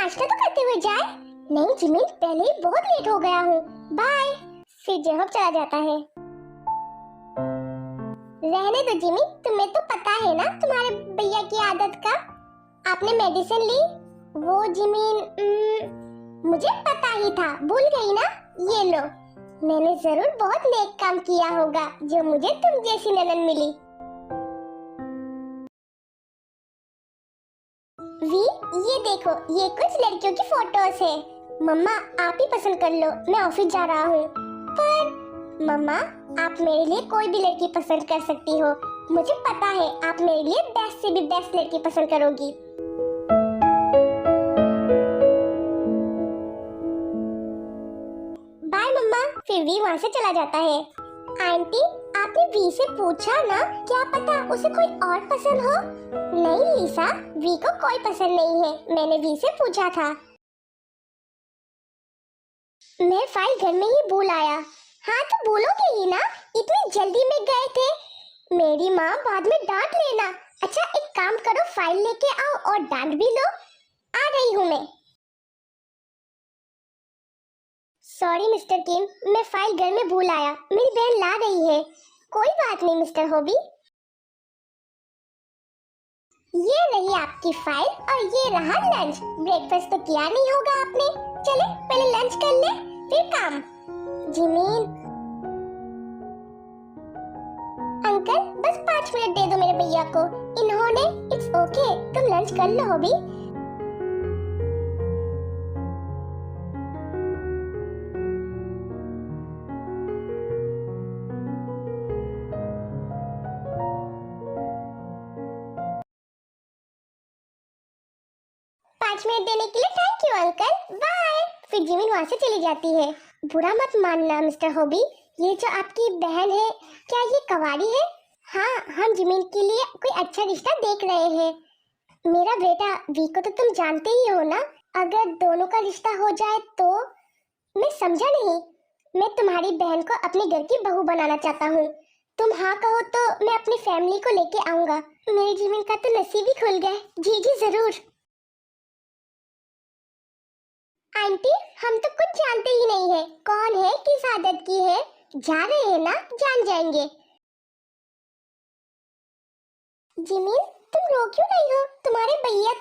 नाश्ता तो करते हुए जाए। नहीं जिमिन, पहले ही बहुत लेट हो गया हूँ, बाय। फिर जहब चला जाता है। रहने दो जिमिन, तुम्हें तो पता है ना तुम्हारे भैया की आदत का। आपने मेडिसिन ली? वो जिमिन मुझे पता ही था, भूल गई ना। ये लो, मैंने जरूर बहुत नेक काम किया होगा जो मुझे तुम जैसी ननद मिली। वी, ये देखो, ये कुछ लड़कियों की फोटोज है। मम्मा आप ही पसंद कर लो, मैं ऑफिस जा रहा हूँ। पर मम्मा, आप मेरे लिए कोई भी लड़की पसंद कर सकती हो। मुझे पता है आप मेरे लिए बेस्ट से भी बेस्ट लड़की पसंद करोगी। बाय मम्मा। फिर वी वहाँ से चला जाता है। आंटी, आपने वी से पूछा ना, क्या पता उसे कोई और पसंद हो। नहीं लिसा, वी को कोई पसंद नहीं है, मैंने वी से पूछा था। मैं फाइल घर में ही भूल आया। हाँ तो बोलोगे ही ना, इतनी जल्दी में गए थे। मेरी माँ बाद में डांट लेना। अच्छा एक काम करो, फाइल लेके आओ और डांट भी लो। आ रही हूँ मैं। सॉरी मिस्टर किम, मैं फाइल घर में भूल आया, मेरी बहन ला रही है। कोई बात नहीं मिस्टर हॉबी। ये रही आपकी फाइल और ये रहा लंच। ब्रेकफास्ट तो किया नहीं होगा आपने, चले पहले लंच कर ले फिर काम। जिमीन अंकल, बस 5 मिनट दे दो मेरे भैया को। इन्होंने इट्स ओके, तुम लंच कर लो हॉबी। मिनट देने के लिए थैंक यू अंकल, बाय। फिर जिमिन वहाँ से चली जाती है। बुरा मत मानना मिस्टर हॉबी, ये जो आपकी बहन है, क्या ये कवारी है? हाँ, हम जिमिन के लिए कोई अच्छा रिश्ता देख रहे हैं। मेरा बेटा वी को तो तुम जानते ही हो ना, अगर दोनों का रिश्ता हो जाए तो। मैं समझा नहीं। मैं तुम्हारी बहन को अपने घर की बहू बनाना चाहता हूँ। तुम हाँ कहो तो मैं अपनी फैमिली को लेके आऊंगा। मेरी जिमिन का तो नसीब ही खुल गया। जी जी जरूर। आंटी, हम तो कुछ जानते ही नहीं है, कौन है, किस आदत की है। जा रहे हैं ना, जान जाएंगे। जिमिन, तुम रो क्यों रही हो? तुम्हारे भैया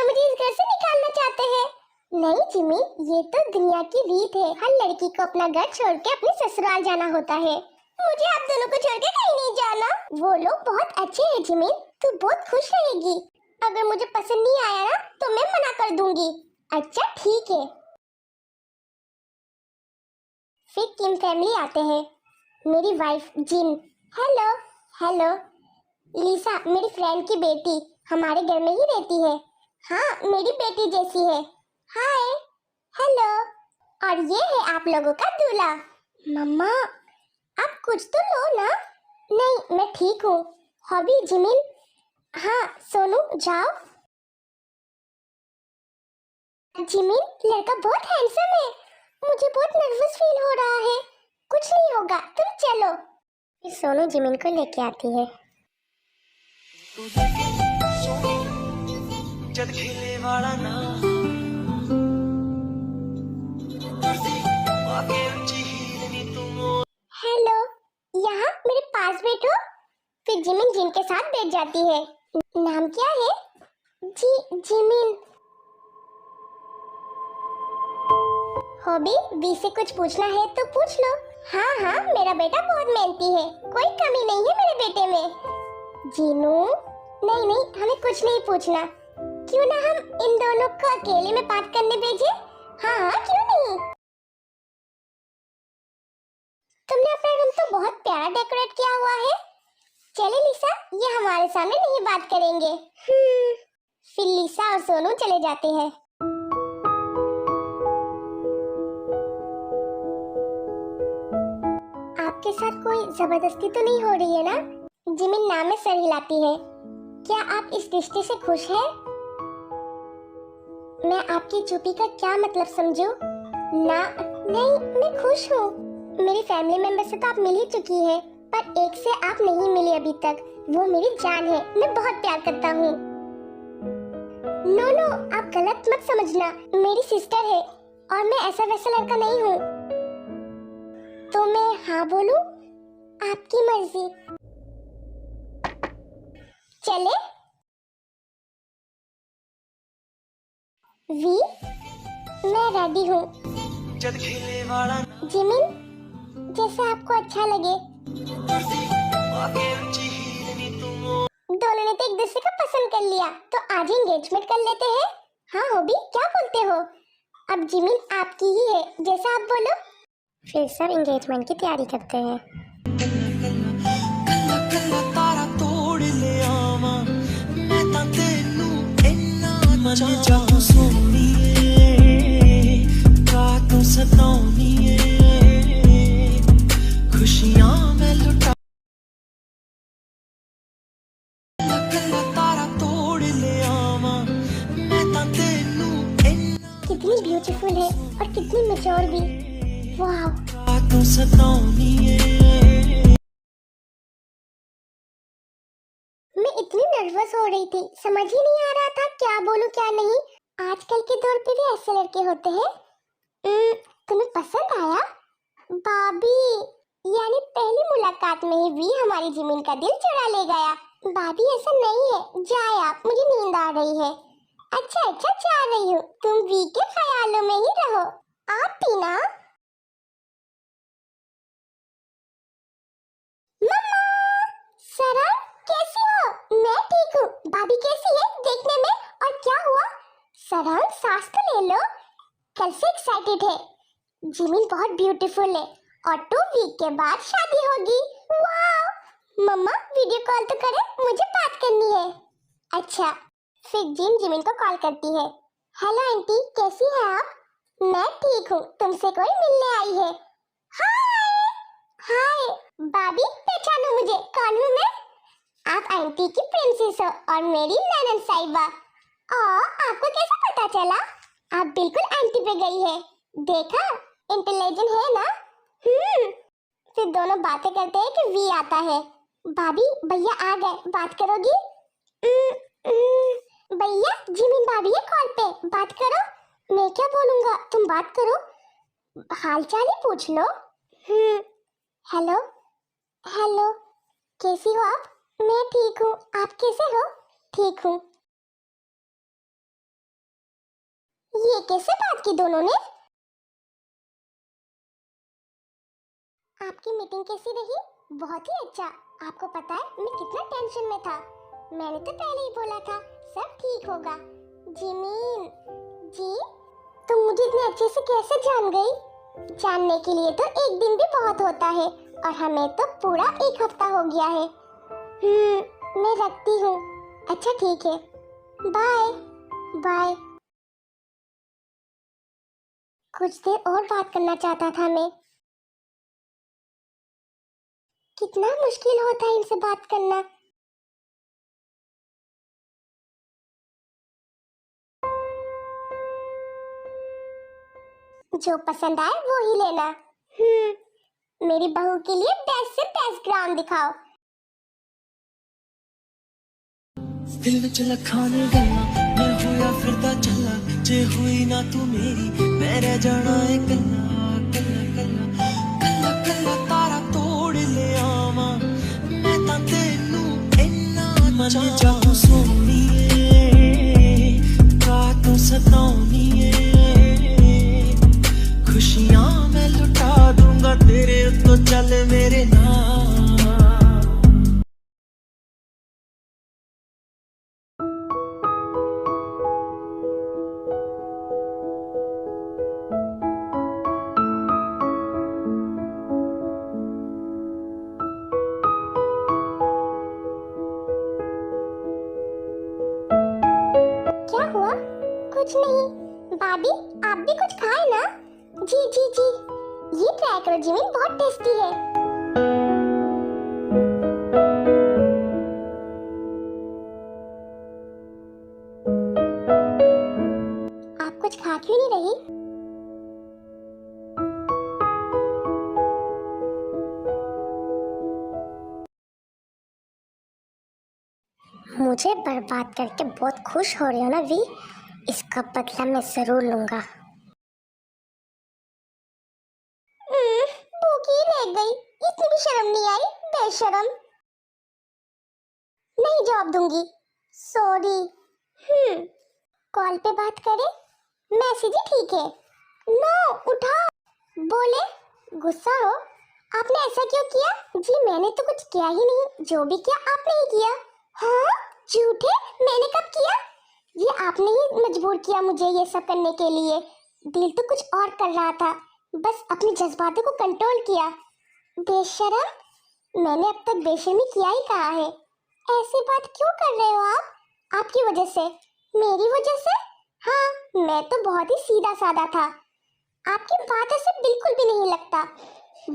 मुझे इस घर से निकालना चाहते हैं। नहीं जिमिन, ये तो दुनिया की रीत है, हर लड़की को अपना घर छोड़ के अपने ससुराल जाना होता है। मुझे आप दोनों को छोड़ के कहीं नहीं जाना। वो लोग बहुत अच्छे हैं जिमिन, तू बहुत खुश रहेगी। अगर मुझे पसंद नहीं आया ना तो मैं मना कर दूंगी। अच्छा ठीक है। फिर किम फैमिली आते हैं। मेरी वाइफ जिन। Hello hello. लिसा मेरी फ्रेंड की बेटी, हमारे घर में ही रहती है। हाँ मेरी बेटी जैसी है। Hi hello. और ये है आप लोगों का दूल्हा। मम्मा आप कुछ तो लो ना। नहीं मैं ठीक हूँ। Hobby Jimin. हाँ सोनू जाओ। जिमिन लड़का बहुत हैंडसम है, मुझे बहुत नर्वस फील हो रहा है। कुछ नहीं होगा, तुम चलो। फिर सोनू जिमिन को लेके आती है। जद खेले वाला ना हेलो, यहाँ मेरे पास बैठो। फिर जिमिन जिन के साथ बैठ जाती है। नाम क्या है? जिमिन। हॉबी, वी से कुछ पूछना है तो पूछ लो। हाँ हाँ मेरा बेटा बहुत मेहनती है, कोई कमी नहीं है मेरे बेटे में। जीनू नहीं नहीं, हमें कुछ नहीं पूछना। क्यों ना हम इन दोनों को अकेले में बात करने भेजे? हाँ हाँ क्यों नहीं। तुमने अपना रूम तो बहुत प्यारा डेकोरेट किया हुआ है। चले लिसा, ये हमारे सामने नहीं बात करेंगे। फिर लिसा और सोनू चले जाते हैं। आपके साथ कोई जबरदस्ती तो नहीं हो रही है ना? जिमिन नाम में सर हिलाती है। क्या आप इस रिश्ते से खुश हैं? मैं आपकी चुप्पी का क्या मतलब समझूं? ना नहीं, मैं खुश हूँ। मेरी फैमिली मेंबर से तो आप मिल ही चुकी है, पर एक से आप नहीं मिली अभी तक। वो मेरी जान है, मैं बहुत प्यार करता हूँ। नो नो, आप गलत मत समझना, मेरी सिस्टर है और मैं ऐसा वैसा लड़का नहीं हूँ। तो मैं हाँ बोलूं? आपकी मर्जी। चले? वी, मैं रेडी हूँ। जिमिन, जैसे आपको अच्छा लगे। दोनों ने तो एक दूसरे को पसंद कर लिया, तो आज ही एंगेजमेंट कर लेते हैं। हाँ हॉबी, क्या बोलते हो? अब जिमिन आपकी ही है, जैसा आप बोलो। फिर सब एंगेजमेंट की तैयारी करते हैं। कितनी ब्यूटीफुल है और कितनी मैच्योर भी। वाह। मैं इतनी नर्वस हो रही थी, समझ ही नहीं आ रहा था क्या बोलूं क्या नहीं। आजकल के दौर पे भी ऐसे लड़के होते हैं। तुम्हें पसंद आया? बाबी, यानी पहली मुलाकात में ही वी हमारी जिमिन का दिल चुरा ले गया। बाबी ऐसा नहीं है, जाए आप, मुझे नींद आ रही है। अच्छा अच्छा, जा रही हूँ, तुम वी के ख्यालों में ही रहो। आप भी ना। मम्मा, सरा, कैसी हो? मैं ठीक हूँ। भाभी कैसी है देखने में? और क्या हुआ? सरा, सांस तो ले लो, कल से एक्साइटेड है। जिमिन बहुत ब्यूटीफुल है और 2 वीक के बाद शादी होगी। वाह। मम्मा वीडियो कॉल तो करे, मुझे बात करनी है। अच्छा, फिर जिमिन को कॉल करती है। हेलो आंटी, कैसी है आप? मैं ठीक हूँ, तुमसे कोई मिलने आई है। हाय हाय। भाभी पहचानो मुझे, कौन हूँ मैं? आप आंटी की प्रिंसेस हो और मेरी नैनन साहिबा। आपको कैसे पता चला? आप बिल्कुल आंटी पे गई है, देखा? इंटेलिजेंट है ना? फिर दोनों बातें करते हैं कि वी आता है। भाभी भैया आ गए, बात करोगी? भैया, जिमिन भाभी है कॉल पे, बात करो। मैं क्या बोलूंगा, तुम बात करो, हालचाल ही पूछ लो। हेलो हेलो, कैसी हो आप? मैं ठीक हूँ, आप कैसे हो? ठीक हूँ। ये कैसे बात की दोनों ने? आपकी मीटिंग कैसी रही? बहुत ही अच्छा। आपको पता है मैं कितना टेंशन में था। मैंने तो पहले ही बोला था सब ठीक होगा। जिमिन जी, तुम मुझे इतने अच्छे से कैसे जान गई? जानने के लिए तो एक दिन भी बहुत होता है और हमें तो पूरा 1 हफ्ता हो गया है। मैं रखती हूँ। अच्छा ठीक है, बाय बाय। कुछ देर और बात करना चाहता था मैं। कितना मुश्किल होता है इनसे बात करना। जो पसंद आए वो ही लेना। मेरी बहू के लिए बेस्ट से बेस्ट ग्राउंड दिखाओ। दिल विच लखाने गल्ला मैं होया फिरदा चला, जे हुई ना तू मेरी मैं रह जाना है कल्ला कल्ला कल्ला कल्ला कल्ला। तारा तोड़ ले आवा मैं तां तेनू इन्ना मन जाऊं सोहणीए, का तू सताउणीए, खुशियां मैं लुटा दूंगा तेरे उत्तों, चल मेरे नाल। क्या हुआ? कुछ नहीं। भाभी आप भी कुछ खाए ना? जी जी जी, ये ट्राई करो जिमिन, बहुत टेस्टी है। आप कुछ खा क्यों नहीं रही? मुझे बर्बाद करके बहुत खुश हो रही हो ना वी? इसका बदला मैं जरूर लूंगा। भूखी रह गई, इतनी भी शर्म नहीं आई, बेशरम। नहीं जवाब दूंगी, सॉरी। कॉल पे बात करें, मैसेज ही ठीक है। नो उठाओ। बोले, गुस्सा हो? आपने ऐसा क्यों किया? जी मैंने तो कुछ किया ही नहीं, जो भी किया आपने ही किया। हाँ झूठे, मैंने कब किया? ये आपने ही मजबूर किया मुझे ये सब करने के लिए। दिल तो कुछ और कर रहा था, बस अपने जज्बातों को कंट्रोल किया। बेशरम, मैंने अब तक बेशर्मी किया ही कहा है। ऐसी बात क्यों कर रहे हो आप? आपकी वजह से। मेरी वजह से? हाँ मैं तो बहुत ही सीधा साधा था, आपकी बातों से बिल्कुल भी नहीं लगता।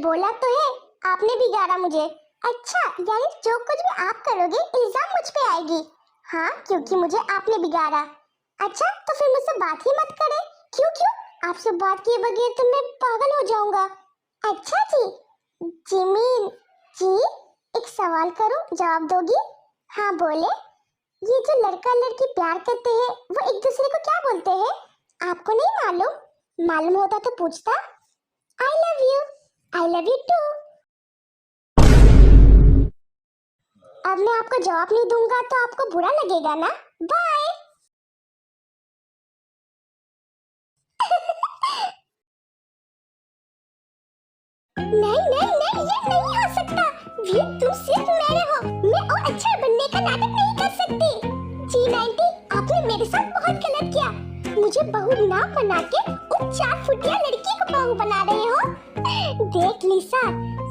बोला तो है, आपने बिगाड़ा मुझे। अच्छा यानी जो कुछ भी आप करोगे इल्जाम मुझ पे आएगी? हाँ क्योंकि मुझे आपने बिगाड़ा। अच्छा तो फिर मुझसे बात ही मत करें। क्यों क्यों? आपसे बात किए बगैर तो मैं पागल हो जाऊंगा। अच्छा जी। जिमीन जी, एक सवाल करूं, जवाब दोगी? हाँ बोले। ये जो लड़का लड़की प्यार करते हैं वो एक दूसरे को क्या बोलते हैं? आपको नहीं मालूम? मालूम होता तो पूछता। I love you. I love you too. अब मैं आपको जवाब नहीं दूंगा तो आपको बुरा लगेगा ना? बाय। नहीं नहीं नहीं, ये नहीं हो सकता। वी तुम सिर्फ मेरे हो, मैं और अच्छा बनने का नाटक नहीं कर सकती। G90, आपने मेरे साथ बहुत गलत किया। मुझे बहू ना बना के उस 4 फुटिया लड़की को बहू बना रहे हो। देख लिसा,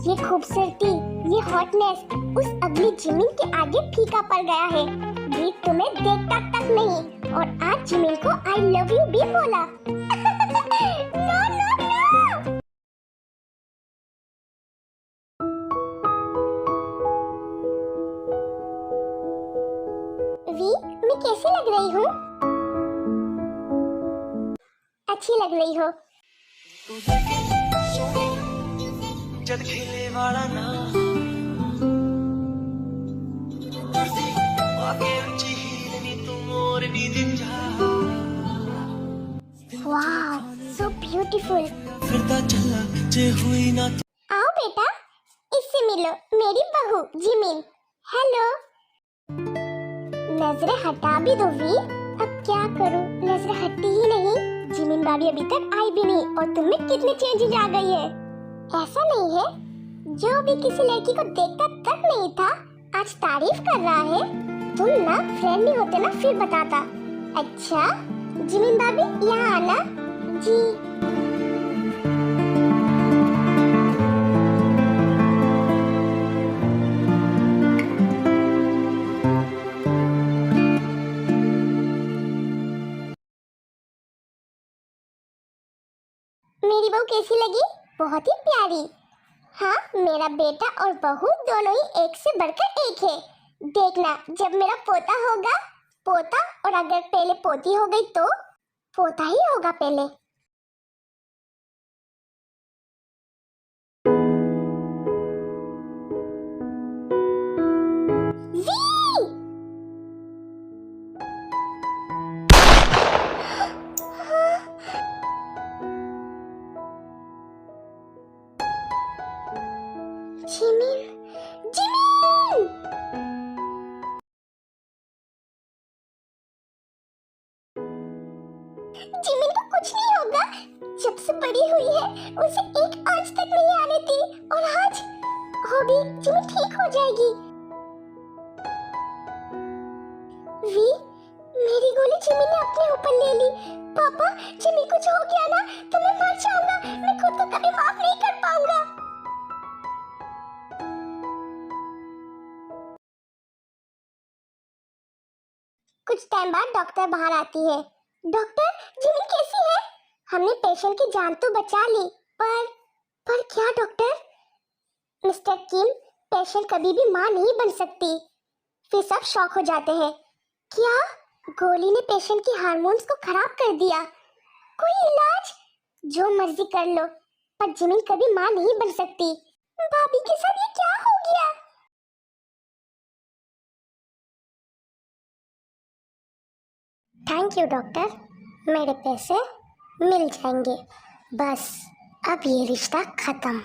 ये खूबसूरती, ये हॉटनेस उस अगली जिमिन के आगे फीका पड़ गया है। वी तुम्हें देखता तक नहीं और आज जिमिन को आई लव यू भी बोला। No no no. वी मैं कैसी लग रही हूँ? अच्छी लग रही हो। जद खेले वाला ना आगे ऊंची हील नी तू मोर नी दिन जा। Wow so beautiful. फिरता चला जे हुई ना आओ बेटा, इससे मिलो, मेरी बहू जिमिन। हेलो। नजरें हटा भी दो वी। अब क्या करूं, नजरें हटी ही नहीं। जिमिन भाभी अभी तक आई भी नहीं और तुम में कितने चेंजेस आ गई है। ऐसा नहीं है, जो भी किसी लड़की को देखता तक नहीं था आज तारीफ कर रहा है। तुम ना फ्रेंड नहीं होते ना फिर बताता। अच्छा जिमिन भाभी यहाँ आना। जी मेरी बहू कैसी लगी? बहुत ही प्यारी। हाँ मेरा बेटा और बहू दोनों ही एक से बढ़कर एक है। देखना जब मेरा पोता होगा, पोता, और अगर पहले पोती हो गई तो पोता ही होगा पहले। वी! Jimin, Jimin! जिमिन को कुछ नहीं होगा। जब से बड़ी हुई है उसे एक आंच तक नहीं आने दी और आज होगी, जिमिन ठीक हो जाएगी। वी, मेरी गोली जिमिन ने अपने ऊपर ले ली। पापा जिमिन कुछ हो गया ना तो मैं मर जाऊंगा, मैं खुद को कभी माफ नहीं कर पाऊंगा। कुछ टाइम बाद डॉक्टर बाहर आती है। डॉक्टर जिमिन कैसी है? हमने पेशेंट की जान तो बचा ली, पर क्या डॉक्टर? मिस्टर किम, पेशेंट कभी भी मां नहीं बन सकती। फिर सब शॉक हो जाते हैं। क्या गोली ने पेशेंट की हार्मोन्स को खराब कर दिया? कोई इलाज? जो मर्जी कर लो, पर जिमिन कभी मां नहीं बन सकती। भाभी के साथ ये क्या हो गया? थैंक यू डॉक्टर, मेरे पैसे मिल जाएंगे। बस अब ये रिश्ता खत्म।